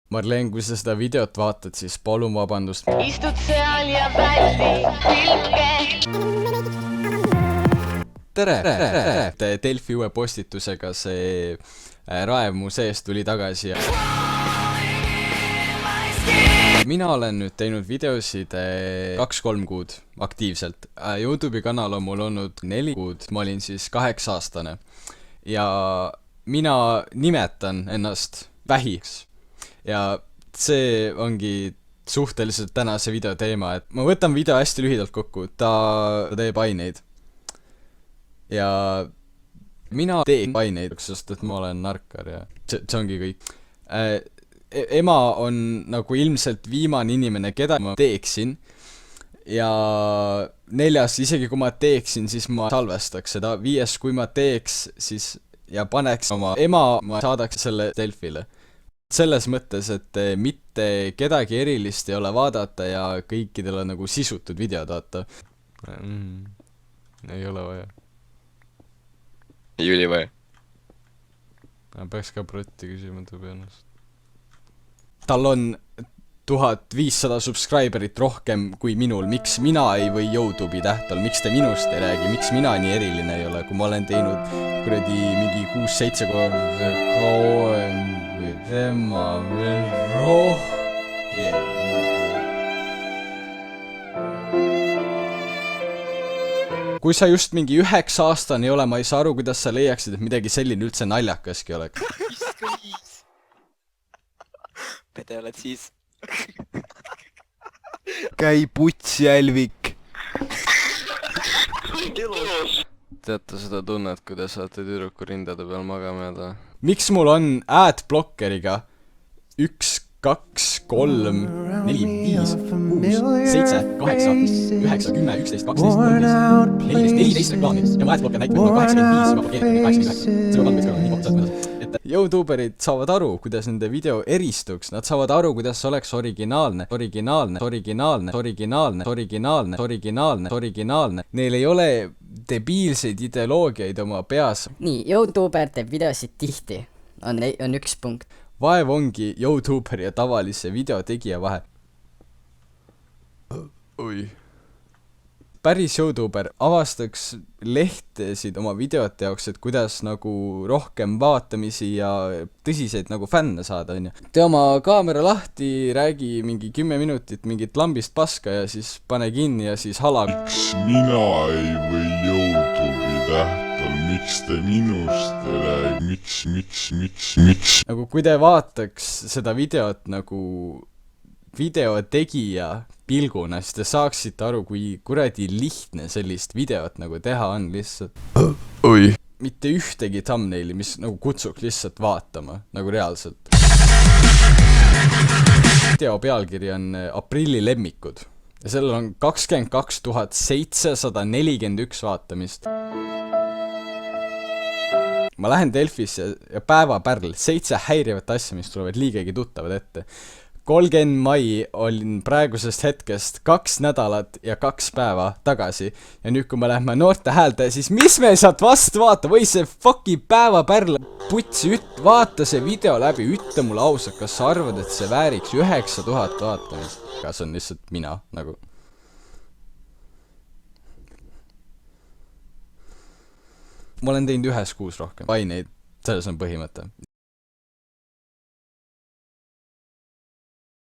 Marleen, kui sa seda videot vaatad, siis palun vabandust. Istud seal ja väldi pilke. Tere! Delfi uue postitusega see raev mu seest tuli tagasi ja mina olen nüüd teinud videosid 2-3 kuud aktiivselt. YouTube'i kanal on mul olnud 4 kuud, ma olin siis 8-aastane ja mina nimetan ennast vähiks. Ja see ongi suhteliselt tänase video teema, et ma võtan video hästi lühidalt kokku, ta teeb aineid. Ja mina teen aineid, sest et ma olen narkar ja see ongi kõik. Ema on nagu ilmselt viimane inimene, keda ma teeksin. Ja 4, isegi kui ma teeksin, siis ma salvestaks seda. 5, kui ma teeks, siis ja paneks oma ema, ma saadaks selle Delfile. Selles mõttes, et mitte kedagi erilist ei ole vaadata ja kõikidel on nagu sisutud videod vaata. Ei ole vaja. Ei oli vaja. Peaks ka protti küsima tõenäoliselt. Tal on 1500 subscriberit rohkem kui minul. Miks mina ei või YouTube'i tähtal? Miks te minust ei räägi? Miks mina nii eriline ei ole, kui ma olen teinud kuradi mingi 6-7 korda kauem kui tema veel rohkem? Kui sa just mingi 9-aastane ei ole, ma ei saa aru, kuidas sa leiaksid, et midagi selline üldse naljakaski oleks. Pede oled siis. Käi puts, Jälvik! Teate seda tunnet, kui te saate tüdruku rindade peal magama jääda? Miks mul on adblockeriga 1, 2, 3, 4, 5, 6, 7, 8, 9, 10, 11, 12, 13, 14 reklaami ja mu adblocker näitab, et ma 85 juba pakeerinud, 89. See on andmeid ka nii palju, et YouTuberid saavad aru, kuidas nende video eristuks. Nad saavad aru, kuidas oleks originaalne. Neil ei ole debiilseid ideoloogiaid oma peas. Nii, YouTuber teeb videosid tihti. On üks punkt. Vaev ongi YouTuberi ja tavalise videotegija vahe. Päris YouTuber avastaks lehtesid oma videote jaoks, et kuidas nagu rohkem vaatamisi ja tõsiseid nagu fänne saada, on ju. Tee oma kaamera lahti, räägi mingi 10 minutit mingit lambist paska ja siis pane kinni ja siis hala. Miks mina ei või YouTube'i tähtal, miks te minust ei räägi, miks? Nagu kui te vaataks seda videot nagu videotegija pilguna, siis te saaksite aru, kui kuradi lihtne sellist videot nagu teha on lihtsalt. Mitte ühtegi thumbnaili, mis nagu kutsuks lihtsalt vaatama, nagu reaalselt. Video pealkiri on Aprilli lemmikud ja sellel on 22 741 vaatamist. Ma lähen Delfisse ja päevapärl 7 häirivat asja, mis tulevad liigegi tuttavad ette. 30. mai olin praegusest hetkest 2 nädalat ja 2 päeva tagasi. Ja nüüd, kui me lähme noorte häälde, siis mis me sealt vastu vaata? Või see fucking päevapärl putsi, vaata see video läbi, ütle mulle ausalt, kas sa arvad, et see vääriks 9000 vaatamist? Kas on lihtsalt mina, nagu? Ma olen teinud 1 kuus rohkem aineid. Selles on põhimõte.